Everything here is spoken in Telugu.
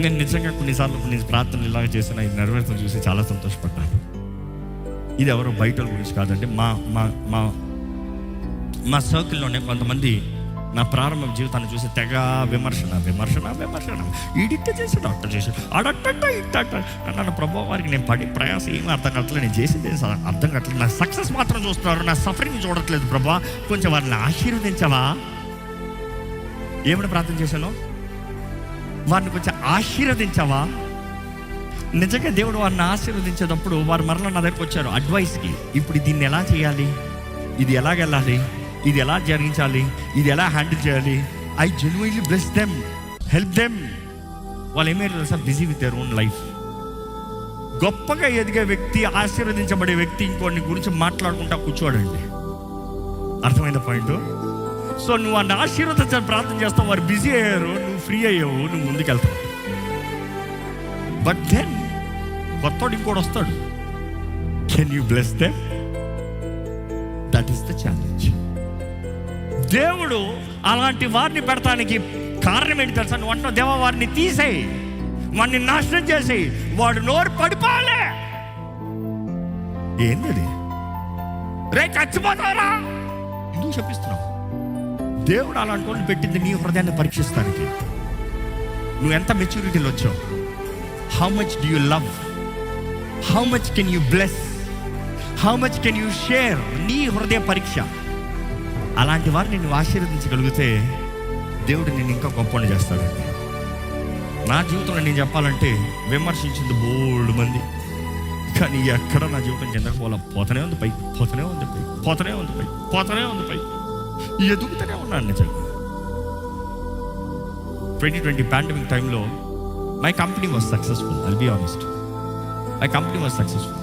నేను నిజంగా కొన్నిసార్లు కొన్ని ప్రార్థనలు ఇలాగ చేసిన ఇది నెరవేర్తం చూసి చాలా సంతోషపడ్డాను. ఇది ఎవరో బయట గురించి కాదండి, మా మా మా మా సర్కిల్లోనే కొంతమంది నా ప్రారంభ జీవితాన్ని చూసి తెగ విమర్శన ఈడిట్ట చేసి డాక్టర్ చేసి ఆడట్ట ఇట్ట నన్ను ప్రభావ వారికి నేను పడి ప్రయాసం ఏమీ అర్థం కావట్లేదు, నేను చేసింది అర్థం కావట్లేదు, నా సక్సెస్ మాత్రం చూస్తున్నారు, నా సఫరింగ్ చూడట్లేదు ప్రభా, కొంచెం వారిని ఆశీర్వదించవా. ఏమైనా ప్రార్థన చేశాను, వారిని కొంచెం ఆశీర్వదించవా. నిజంగా దేవుడు వారిని ఆశీర్వదించేటప్పుడు వారు మరలా నా దగ్గరకు వచ్చారు అడ్వైస్కి. ఇప్పుడు దీన్ని ఎలా చేయాలి, ఇది ఎలాగెళ్ళాలి, ఇది ఎలా జరిగించాలి, ఇది ఎలా హ్యాండిల్ చేయాలి. I genuinely bless them, help them. వాళ్ళు ఏమేమి తెలుసా, busy with their own life. గొప్పగా ఎదిగే వ్యక్తి, ఆశీర్వదించబడే వ్యక్తి ఇంకోటి గురించి మాట్లాడుకుంటా కూర్చోడండి. అర్థమైన పాయింట్. సో నువ్వు వాడిని ఆశీర్వదించాలని ప్రార్థన చేస్తావు, వారు బిజీ అయ్యారు, నువ్వు ఫ్రీ అయ్యావు, నువ్వు ముందుకెళ్తావు. బట్ దెన్ కొత్తోడు ఇంకోటి వస్తాడు. Can you bless them? That is the challenge. దేవుడు అలాంటి వారిని పెడతానికి కారణం ఏంటి తెలుసా? నువ్వు అంటున్నావు దేవా వారిని తీసేయి, వాడిని నాశనం చేసేయి, వాడు నోరు పడిపోలే. ఏంది రే చచ్చిపోతారా ఎందుకు చెప్పిస్తున్నావు? దేవుడు అలాంటి వాళ్ళు పెట్టింది నీ హృదయాన్ని పరీక్షిస్తానికి. నువ్వు ఎంత మెచ్యూరిటీలో వచ్చావు, how much do you love, how much can you bless, how much can you share. నీ హృదయ పరీక్ష. అలాంటి వారిని నువ్వు ఆశీర్వదించగలిగితే దేవుడు నేను ఇంకా గొప్పని చేస్తాడండి. నా జీవితంలో నేను చెప్పాలంటే విమర్శించింది బోల్డ్ మంది, కానీ ఎక్కడ నా జీవితం కిందకు పోతూనే ఉంది పై, ఎదుగుతూనే ఉన్నాను. నిజంగా 2020 పాండమిక్ టైంలో my company was successful. I'll be honest, my company was successful.